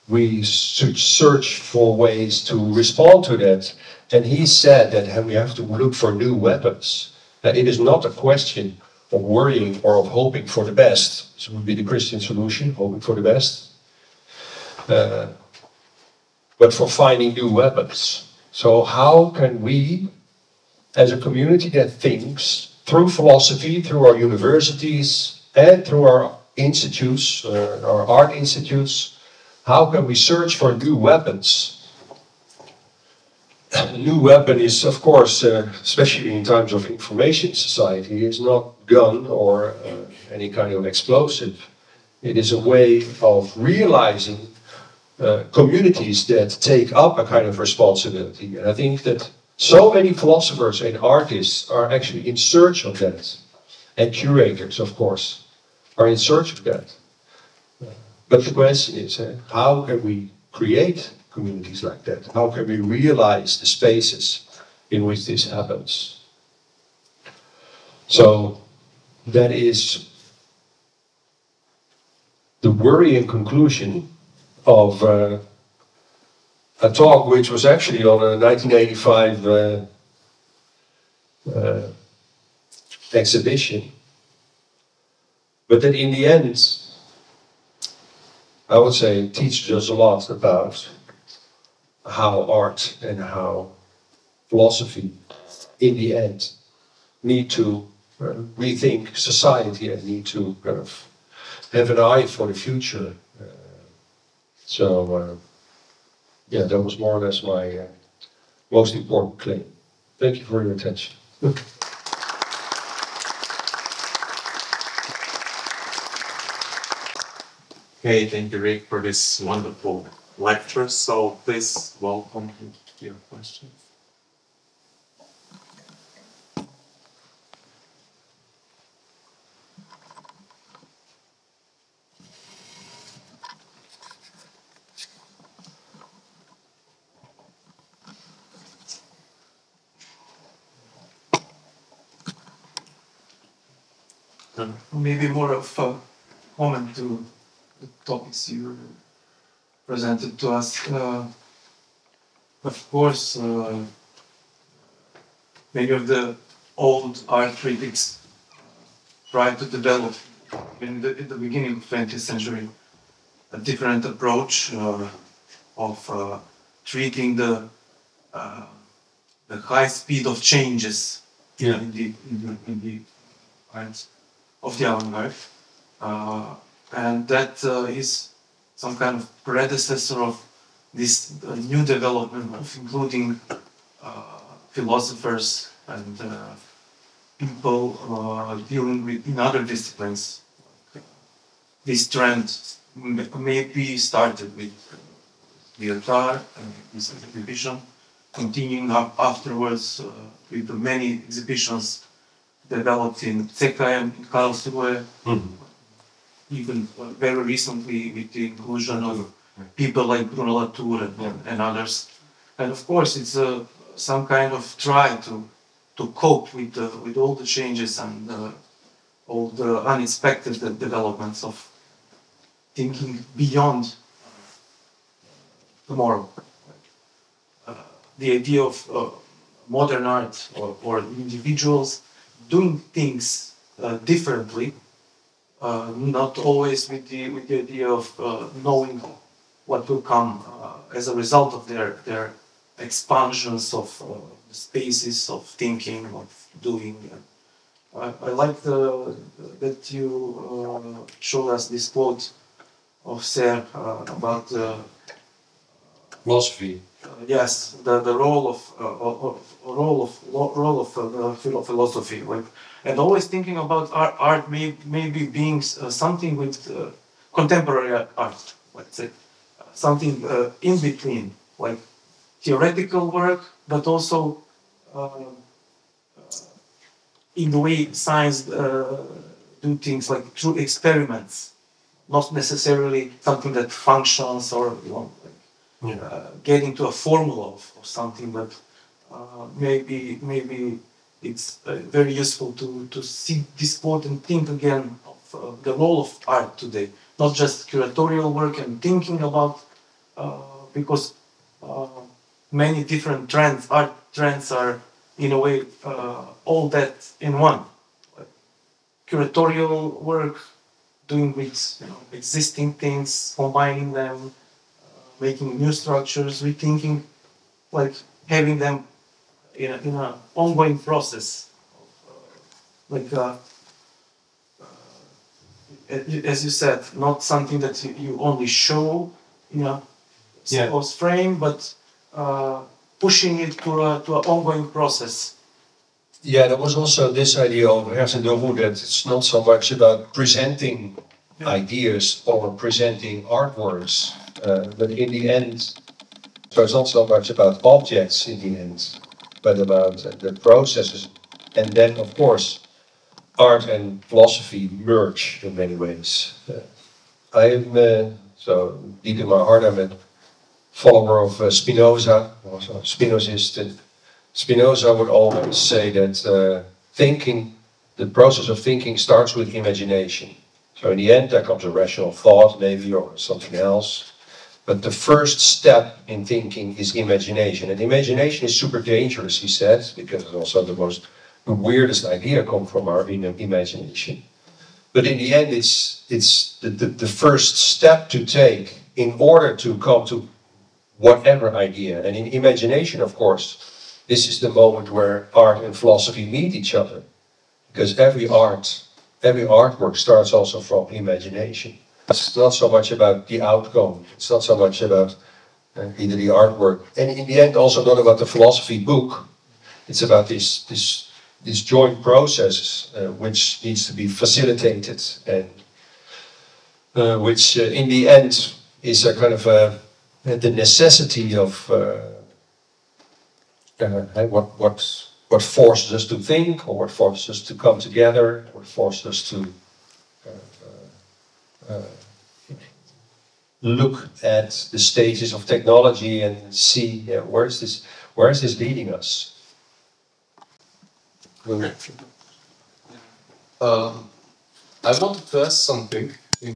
we should search for ways to respond to that. And he said that we have to look for new weapons. It is not a question of worrying or of hoping for the best. This would be the Christian solution, hoping for the best. But for finding new weapons. So how can we, as a community that thinks, through philosophy, through our universities, and through our institutes, our art institutes, how can we search for new weapons? A new weapon is, of course, especially in times of information society, is not gun or any kind of explosive. It is a way of realizing communities that take up a kind of responsibility. And I think that so many philosophers and artists are actually in search of that. And curators, of course, are in search of that. But the question is, how can we create communities like that? How can we realize the spaces in which this happens? So that is the worrying conclusion of a talk which was actually on a 1985 exhibition, but that in the end, I would say, teaches us a lot about how art and how philosophy, in the end, need to rethink society and need to kind of have an eye for the future. Yeah, that was more or less my most important claim. Thank you for your attention. Okay, thank you, Rick, for this wonderful lecture. So please welcome your questions. Maybe more of a comment to the topics you presented to us. Of course, many of the old art critics tried to develop in the beginning of the 20th century a different approach of treating the high speed of changes in the arts of the avant-garde, and that is some kind of predecessor of this new development of including philosophers and people dealing with in other disciplines. This trend maybe started with Liotar and his exhibition, continuing up afterwards with the many exhibitions developed in CKM, in Karlsruhe, even very recently with the inclusion of people like Bruno Latour and others. And of course, it's some kind of try to cope with all the changes and all the unexpected developments of thinking beyond tomorrow. The idea of modern art or individuals doing things differently, not always with the idea of knowing what will come as a result of their expansions of spaces of thinking, of doing. I like that you showed us this quote of Serre about philosophy. Yes, the role of philosophy, like, and always thinking about art maybe being something with contemporary art, let's say, something in between, like theoretical work, but also in the way science do things like through experiments, not necessarily something that functions or getting to a formula of something, but maybe it's very useful to see this quote and think again of the role of art today, not just curatorial work and thinking about, because many different trends, art trends are in a way all that in one. Curatorial work, doing with existing things, combining them, making new structures, rethinking, like having them in an ongoing process, as you said, not something that you only show in a close frame, but pushing it to an ongoing process. Yeah, there was also this idea of Hersendoru that it's not so much about presenting ideas or presenting artworks, but in the end, so it's not so much about objects in the end, but about the processes. And then, of course, art and philosophy merge in many ways. I am, so deep in my heart, I'm a follower of Spinoza, also a Spinozist. And Spinoza would always say that thinking, the process of thinking starts with imagination. So in the end, there comes a rational thought, maybe, or something else. But the first step in thinking is imagination. And imagination is super dangerous, he says, because it's also the weirdest idea comes from our imagination. But in the end, it's the first step to take in order to come to whatever idea. And in imagination, of course, this is the moment where art and philosophy meet each other. Because every artwork starts also from imagination. It's not so much about the outcome. It's not so much about either the artwork. And in the end, also not about the philosophy book. It's about these joint processes which needs to be facilitated, and which in the end is a kind of the necessity of what forces us to think, or what forces us to come together, what forces us to look at the stages of technology and see where is this leading us. I wanted to ask something.